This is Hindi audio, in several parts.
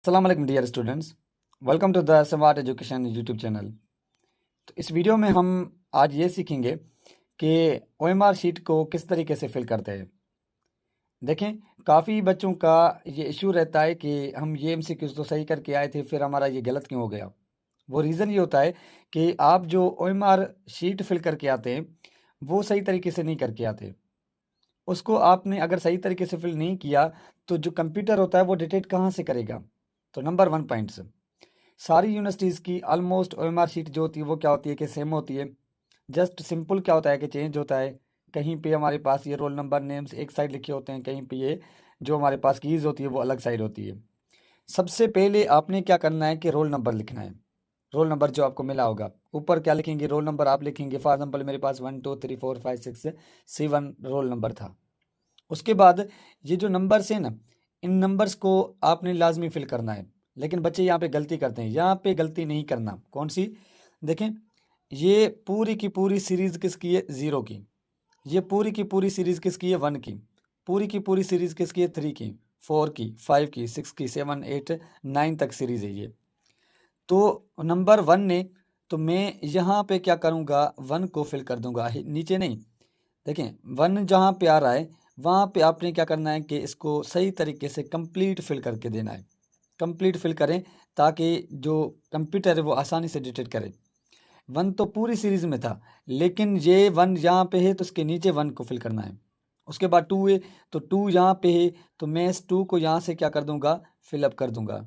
अस्सलाम वालेकुम dear students, welcome to the smart education YouTube channel. तो इस वीडियो में हम आज ये सीखेंगे कि ओएमआर शीट को किस तरीके से फिल करते हैं। देखें, काफ़ी बच्चों का ये इशू रहता है कि हम ये एमसीक्यूज़ तो सही करके आए थे, फिर हमारा ये गलत क्यों हो गया। वो रीज़न ये होता है कि आप जो ओएमआर शीट फिल करके आते हैं वो सही तरीके से नहीं करके आते। उसको आपने अगर सही तरीके से फिल नहीं किया तो जो कंप्यूटर होता है वो डिटेक्ट कहाँ से करेगा। तो नंबर 1 पॉइंट्स, सारी यूनिवर्सिटीज़ की ऑलमोस्ट ओएमआर शीट जो होती है वो क्या होती है कि सेम होती है। जस्ट सिंपल क्या होता है कि चेंज होता है। कहीं पे हमारे पास ये रोल नंबर नेम्स एक साइड लिखे होते हैं, कहीं पे ये जो हमारे पास कीज़ होती है वो अलग साइड होती है। सबसे पहले आपने क्या करना है कि रोल नंबर लिखना है। रोल नंबर जो आपको मिला होगा ऊपर क्या लिखेंगे, रोल नंबर आप लिखेंगे। फॉर एग्जाम्पल मेरे पास 1 2 3 4 5 6 7 रोल नंबर था। उसके बाद ये जो नंबर्स हैं ना, इन नंबर्स को आपने लाजमी फिल करना है। लेकिन बच्चे यहाँ पे गलती करते हैं, यहाँ पे गलती नहीं करना। कौन सी? देखें, ये पूरी की पूरी सीरीज़ किसकी है? 0 की। ये पूरी की पूरी सीरीज़ किसकी है? 1 की। पूरी की पूरी सीरीज़ किसकी है? 3 की, 4 की, 5 की, 6 की, 7 8 9 तक सीरीज़ है ये। तो नंबर 1 ने, तो मैं यहाँ पे क्या करूँगा, 1 को फिल कर दूंगा, नीचे नहीं। देखें, 1 जहाँ पे आ रहा है वहाँ पे आपने क्या करना है कि इसको सही तरीके से कंप्लीट फिल करके देना है। कंप्लीट फिल करें ताकि जो कंप्यूटर है वो आसानी से डिटेक्ट करे। 1 तो पूरी सीरीज़ में था, लेकिन ये 1 यहाँ पे है तो उसके नीचे 1 को फिल करना है। उसके बाद 2 है तो 2 यहाँ पे है, तो मैं इस 2 को यहाँ से क्या कर दूंगा, फिलअप कर दूंगा,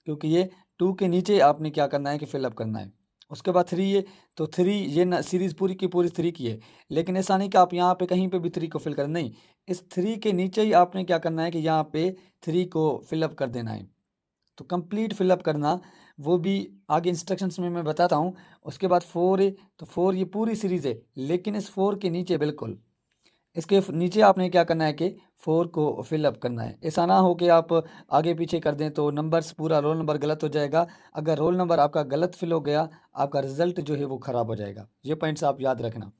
क्योंकि ये 2 के नीचे आपने क्या करना है कि फिलअप करना है। उसके बाद 3 है तो 3, ये ना सीरीज़ पूरी की पूरी 3 की है, लेकिन ऐसा नहीं कि आप यहाँ पे कहीं पे भी 3 को फिल कर, नहीं, इस 3 के नीचे ही आपने क्या करना है कि यहाँ पे 3 को फिलअप कर देना है। तो कंप्लीट फिलअप करना वो भी आगे इंस्ट्रक्शंस में मैं बताता हूँ। उसके बाद 4 है तो 4 ये पूरी सीरीज़ है, लेकिन इस 4 के नीचे बिल्कुल इसके नीचे आपने क्या करना है कि 4 को फिलअप करना है। ऐसा ना हो कि आप आगे पीछे कर दें तो नंबर्स, पूरा रोल नंबर गलत हो जाएगा। अगर रोल नंबर आपका गलत फिल हो गया, आपका रिजल्ट जो है वो ख़राब हो जाएगा। ये पॉइंट्स आप याद रखना।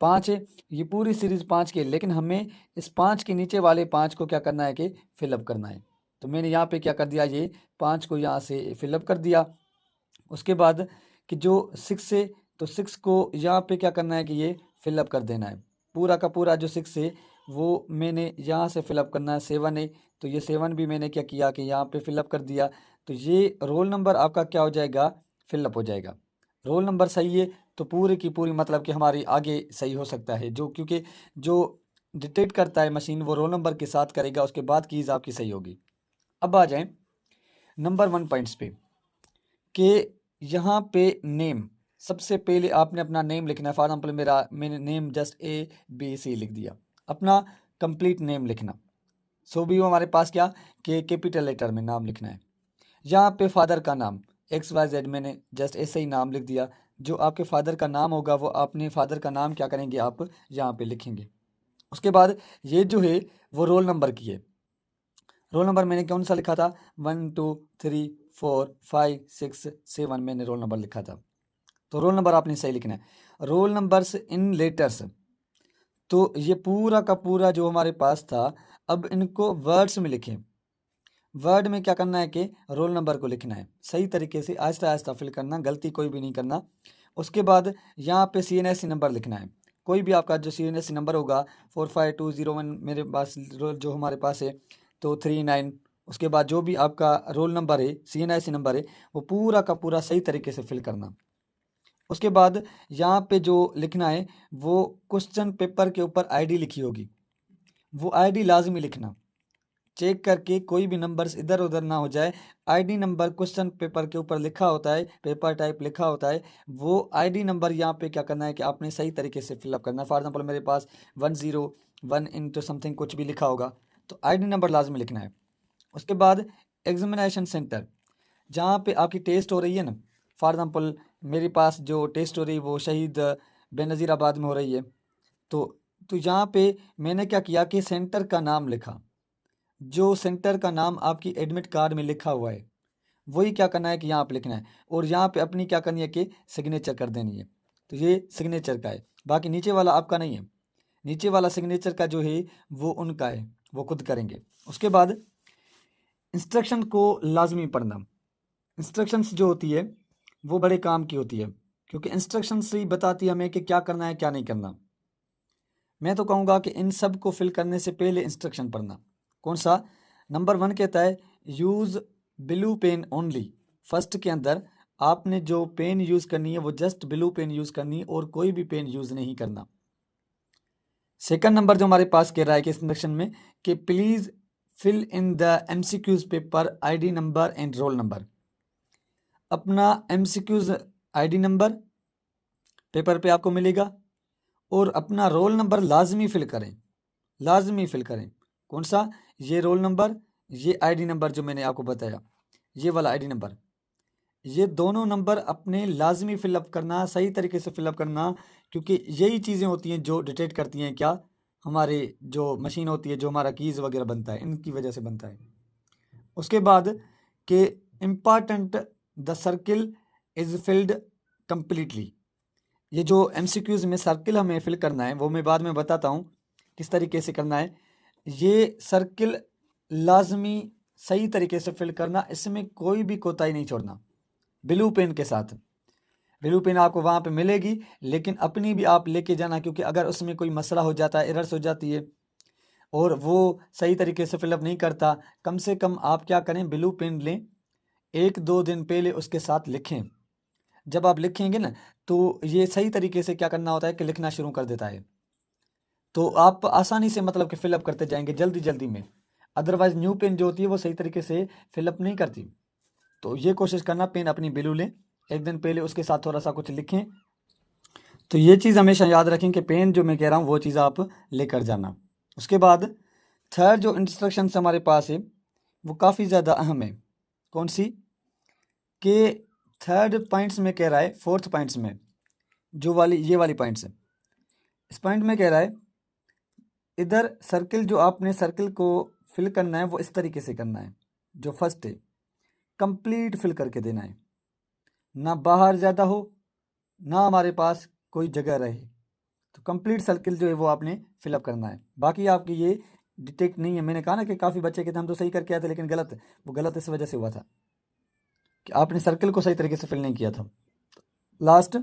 5 है, ये पूरी सीरीज़ 5 की है, लेकिन हमें इस 5 के नीचे वाले 5 को क्या करना है कि फिलअप करना है। तो मैंने यहाँ पे क्या कर दिया, ये 5 को यहाँ से फिलअप कर दिया। उसके बाद कि जो 6 है तो 6 को यहाँ पे क्या करना है कि ये फिलअप कर देना है। पूरा का पूरा जो 6 है वो मैंने यहाँ से फिलअप करना है। 7 है तो ये 7 भी मैंने क्या किया कि यहाँ पे फिलअप कर दिया। तो ये रोल नंबर आपका क्या हो जाएगा, फिलअप हो जाएगा। रोल नंबर सही है तो पूरी की पूरी मतलब कि हमारी आगे सही हो सकता है, जो क्योंकि जो डिटेक्ट करता है मशीन वो रोल नंबर के साथ करेगा, उसके बाद कीज़ आपकी सही होगी। अब आ जाएं नंबर 1 पॉइंट्स पे कि यहाँ पे नेम, सबसे पहले आपने अपना नेम लिखना है। फॉर एग्जाम्पल मैंने नेम जस्ट ABC लिख दिया, अपना कंप्लीट नेम लिखना। सो भी हमारे पास क्या कि कैपिटल लेटर में नाम लिखना है। यहाँ पे फादर का नाम XYZ मैंने जस्ट ऐसे ही नाम लिख दिया। जो आपके फादर का नाम होगा वो आपने फादर का नाम क्या करेंगे, आप यहाँ पे लिखेंगे। उसके बाद ये जो है वो रोल नंबर की है। रोल नंबर मैंने कौन सा लिखा था, 1 2 3 4 5 6 7 मैंने रोल नंबर लिखा था। तो रोल नंबर आपने सही लिखना है। रोल नंबर्स इन लेटर्स, तो ये पूरा का पूरा जो हमारे पास था, अब इनको वर्ड्स में लिखें। वर्ड में क्या करना है कि रोल नंबर को लिखना है सही तरीके से, आहिस्ता आहिस्ता फिल करना, गलती कोई भी नहीं करना। उसके बाद यहाँ पे CNSC नंबर लिखना है। कोई भी आपका जो CNSC नंबर होगा, 45201 मेरे पास जो हमारे पास है तो 39। उसके बाद जो भी आपका रोल नंबर है, CNSC नंबर है, वो पूरा का पूरा सही तरीके से फिल करना। उसके बाद यहाँ पे जो लिखना है वो क्वेश्चन पेपर के ऊपर ID लिखी होगी, वो ID लाजमी लिखना। चेक करके कोई भी नंबर्स इधर उधर ना हो जाए। ID नंबर क्वेश्चन पेपर के ऊपर लिखा होता है, पेपर टाइप लिखा होता है, वो ID नंबर यहाँ पे क्या करना है कि आपने सही तरीके से फिलअप करना है। फॉर एग्जाम्पल मेरे पास 101 इंटू समथिंग कुछ भी लिखा होगा, तो ID नंबर लाजमी लिखना है। उसके बाद एग्जामिनेशन सेंटर, जहाँ पे आपकी टेस्ट हो रही है ना, फॉर एग्जाम्पल मेरे पास जो टेस्ट हो रही है वो शहीद बेनज़ीराबाद में हो रही है। तो यहाँ पे मैंने क्या किया कि सेंटर का नाम लिखा। जो सेंटर का नाम आपकी एडमिट कार्ड में लिखा हुआ है वही क्या करना है कि यहाँ पे लिखना है, और यहाँ पे अपनी क्या करनी है कि सिग्नेचर कर देनी है। तो ये सिग्नेचर का है, बाकी नीचे वाला आपका नहीं है। नीचे वाला सिग्नेचर का जो है वो उनका है, वो खुद करेंगे। उसके बाद इंस्ट्रक्शन को लाजमी पढ़ना। इंस्ट्रक्शंस जो होती है वो बड़े काम की होती है, क्योंकि इंस्ट्रक्शंस ही बताती है हमें कि क्या करना है क्या नहीं करना। मैं तो कहूँगा कि इन सब को फिल करने से पहले इंस्ट्रक्शन पढ़ना। कौन सा? नंबर 1 कहता है use blue pen only. First के अंदर आपने जो पेन यूज़ करनी है वो जस्ट ब्लू पेन यूज़ करनी है और कोई भी पेन यूज़ नहीं करना। सेकंड नंबर जो हमारे पास कह रहा है कि इंस्ट्रक्शन में कि please fill in the MCQs paper ID number and roll number. अपना MCQs ID नंबर पेपर पे आपको मिलेगा और अपना रोल नंबर लाजमी फिल करें, लाजमी फिल करें। कौन सा? ये रोल नंबर, ये ID नंबर जो मैंने आपको बताया, ये वाला ID नंबर, ये दोनों नंबर अपने लाजमी फिलअप करना, सही तरीके से फिलअप करना, क्योंकि यही चीज़ें होती हैं जो डिटेक्ट करती हैं क्या हमारे जो मशीन होती है, जो हमारा कीज़ वगैरह बनता है, इनकी वजह से बनता है। उसके बाद कि important the circle is filled completely. ये जो MCQs में सर्किल हमें फिल करना है वो मैं बाद में बताता हूँ किस तरीके से करना है। ये सर्किल लाजमी सही तरीके से फिल करना, इसमें कोई भी कोताही नहीं छोड़ना। ब्लू पेन के साथ, ब्लू पेन आपको वहाँ पे मिलेगी, लेकिन अपनी भी आप लेके जाना, क्योंकि अगर उसमें कोई मसला हो जाता है, एरर्स हो जाती है और वो सही तरीके से फिलअप नहीं करता, कम से कम आप क्या करें, ब्लू पेन लें, 1-2 दिन पहले उसके साथ लिखें। जब आप लिखेंगे ना तो ये सही तरीके से क्या करना होता है कि लिखना शुरू कर देता है, तो आप आसानी से मतलब कि फिलअप करते जाएंगे जल्दी जल्दी में। अदरवाइज न्यू पेन जो होती है वो सही तरीके से फिलअप नहीं करती। तो ये कोशिश करना पेन अपनी ब्लू लें, 1 दिन पहले उसके साथ थोड़ा सा कुछ लिखें। तो ये चीज़ हमेशा याद रखें कि पेन जो मैं कह रहा हूँ वो चीज़ आप लेकर जाना। उसके बाद थर्ड जो इंस्ट्रक्शंस हमारे पास है वो काफ़ी ज़्यादा अहम है। कौन सी? कि थर्ड पॉइंट्स में कह रहा है, फोर्थ पॉइंट्स में जो वाली ये वाली पॉइंट्स है, इस पॉइंट में कह रहा है इधर सर्किल जो आपने सर्किल को फिल करना है वो इस तरीके से करना है। जो फर्स्ट है कंप्लीट फिल करके देना है, ना बाहर ज़्यादा हो ना हमारे पास कोई जगह रहे, तो कंप्लीट सर्किल जो है वो आपने फिलअप करना है। बाकी आपकी ये डिटेक्ट नहीं है। मैंने कहा ना कि काफ़ी बच्चे कहते हम तो सही करके आए थे लेकिन गलत, वो गलत इस वजह से हुआ था कि आपने सर्किल को सही तरीके से फिल नहीं किया था। लास्ट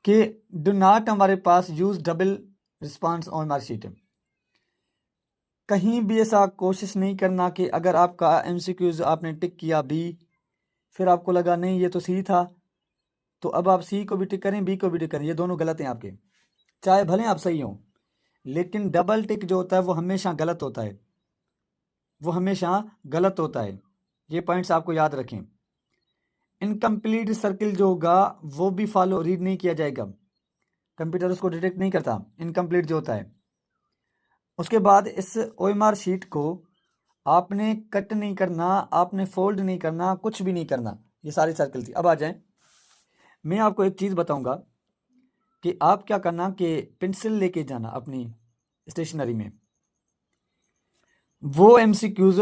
कि डू नॉट हमारे पास use double response on marksheet. कहीं भी ऐसा कोशिश नहीं करना कि अगर आपका MCQs आपने टिक किया B, फिर आपको लगा नहीं ये तो C था, तो अब आप C को भी टिक करें B को भी टिक करें, ये दोनों गलत हैं आपके। चाहे भले आप सही हों, लेकिन डबल टिक जो होता है वो हमेशा गलत होता है, वो हमेशा गलत होता है। ये पॉइंट्स आपको याद रखें। इनकम्प्लीट सर्किल जो होगा वो भी फॉलो रीड नहीं किया जाएगा, कंप्यूटर उसको डिटेक्ट नहीं करता इनकम्प्लीट जो होता है। उसके बाद इस OMR शीट को आपने कट नहीं करना, आपने फोल्ड नहीं करना, कुछ भी नहीं करना। ये सारी सर्किल थी। अब आ जाएं, मैं आपको एक चीज़ बताऊंगा कि आप क्या करना कि पेंसिल लेके जाना अपनी स्टेशनरी में। वो MCQs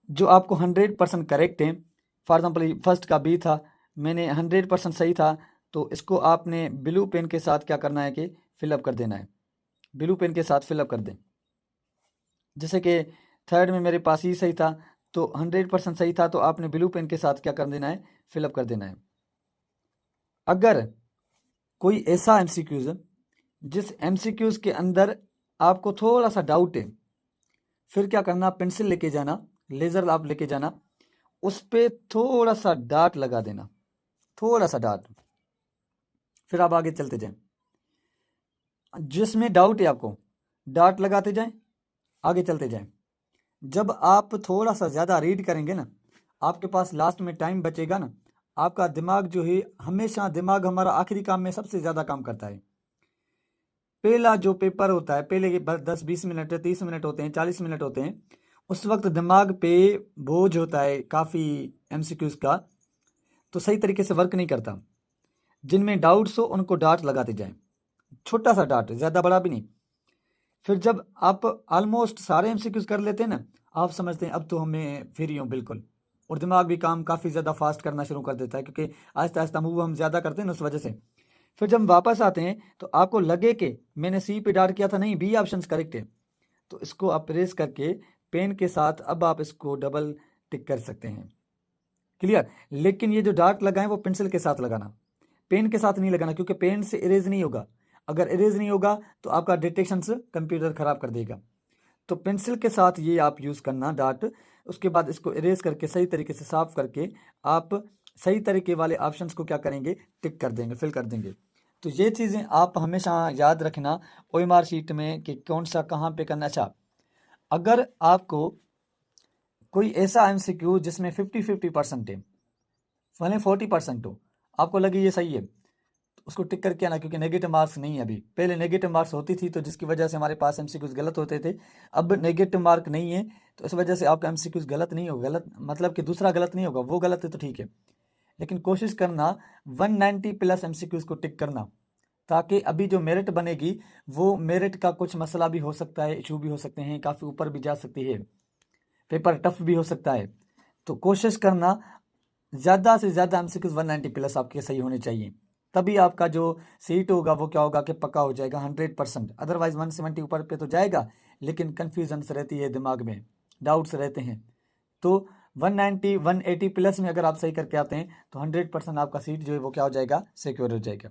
जो आपको 100% करेक्ट हैं, फॉर एग्जाम्पल फर्स्ट का B था, मैंने 100% सही था, तो इसको आपने ब्लू पेन के साथ क्या करना है कि फिलअप कर देना है। ब्लू पेन के साथ फिलअप कर दें। जैसे कि थर्ड में मेरे पास ही सही था, तो 100% सही था, तो आपने ब्लू पेन के साथ क्या कर देना है, फिलअप कर देना है। अगर कोई ऐसा MCQs जिस MCQs के अंदर आपको थोड़ा सा डाउट है, फिर क्या करना, पेंसिल लेके जाना, लेज़र आप लेके जाना, उस पर थोड़ा सा डार्ट लगा देना, थोड़ा सा डार्ट। फिर आप आगे चलते जाएं, जिसमें डाउट है आपको डार्ट लगाते जाएं, आगे चलते जाएं। जब आप थोड़ा सा ज़्यादा रीड करेंगे ना, आपके पास लास्ट में टाइम बचेगा ना, आपका दिमाग जो है, हमेशा दिमाग हमारा आखिरी काम में सबसे ज़्यादा काम करता है। पहला जो पेपर होता है, पहले के 10-20 मिनट 30 मिनट होते हैं, 40 मिनट होते हैं, उस वक्त दिमाग पे बोझ होता है काफ़ी MCQs का, तो सही तरीके से वर्क नहीं करता। जिनमें डाउट्स हो उनको डार्ट लगाते जाएं, छोटा सा डार्ट, ज़्यादा बड़ा भी नहीं। फिर जब आप ऑलमोस्ट सारे MCQs कर लेते हैं ना, आप समझते हैं अब तो हमें फ्री हूँ बिल्कुल, और दिमाग भी काम काफ़ी ज़्यादा फास्ट करना शुरू कर देता है, क्योंकि आहिस्ता आहिस्ता मूव हम ज़्यादा करते हैं ना, उस वजह से। फिर जब वापस आते हैं तो आपको लगे कि मैंने C पे डार्ट किया था, नहीं B ऑप्शन करेक्ट है, तो इसको आप प्रेस करके पेन के साथ अब आप इसको डबल टिक कर सकते हैं। क्लियर। लेकिन ये जो डार्क लगाएं वो पेंसिल के साथ लगाना, पेन के साथ नहीं लगाना, क्योंकि पेन से इरेज नहीं होगा। अगर इरेज नहीं होगा तो आपका डिटेक्शन से कंप्यूटर खराब कर देगा। तो पेंसिल के साथ ये आप यूज़ करना डार्ट। उसके बाद इसको इरेज करके सही तरीके से साफ करके आप सही तरीके वाले ऑप्शंस को क्या करेंगे, टिक कर देंगे, फिल कर देंगे। तो ये चीज़ें आप हमेशा याद रखना OMR शीट में कि कौन सा कहाँ पे करना। अच्छा, अगर आपको कोई ऐसा MCQ जिसमें 50-50% है, भले 40% हो, आपको लगे ये सही है, तो उसको टिक करके आना, क्योंकि नेगेटिव मार्क्स नहीं है अभी। पहले नेगेटिव मार्क्स होती थी तो जिसकी वजह से हमारे पास MCQs गलत होते थे। अब नेगेटिव मार्क नहीं है तो इस वजह से आपका MCQs गलत नहीं होगा। गलत मतलब कि दूसरा गलत नहीं होगा, वो गलत है तो ठीक है, लेकिन कोशिश करना 190+ MCQs को टिक करना, ताकि अभी जो मेरिट बनेगी वो मेरिट का कुछ मसला भी हो सकता है, इशू भी हो सकते हैं, काफ़ी ऊपर भी जा सकती है, पेपर टफ भी हो सकता है। तो कोशिश करना ज़्यादा से ज़्यादा MCQs 190+ आपके सही होने चाहिए, तभी आपका जो सीट होगा वो क्या होगा कि पक्का हो जाएगा 100%। अदरवाइज 170 ऊपर पे तो जाएगा, लेकिन कन्फ्यूजन्स रहती है दिमाग में, डाउट्स रहते हैं। तो 190 180+ में अगर आप सही करके आते हैं तो 100% आपका सीट जो है वो क्या हो जाएगा, सिक्योर हो जाएगा।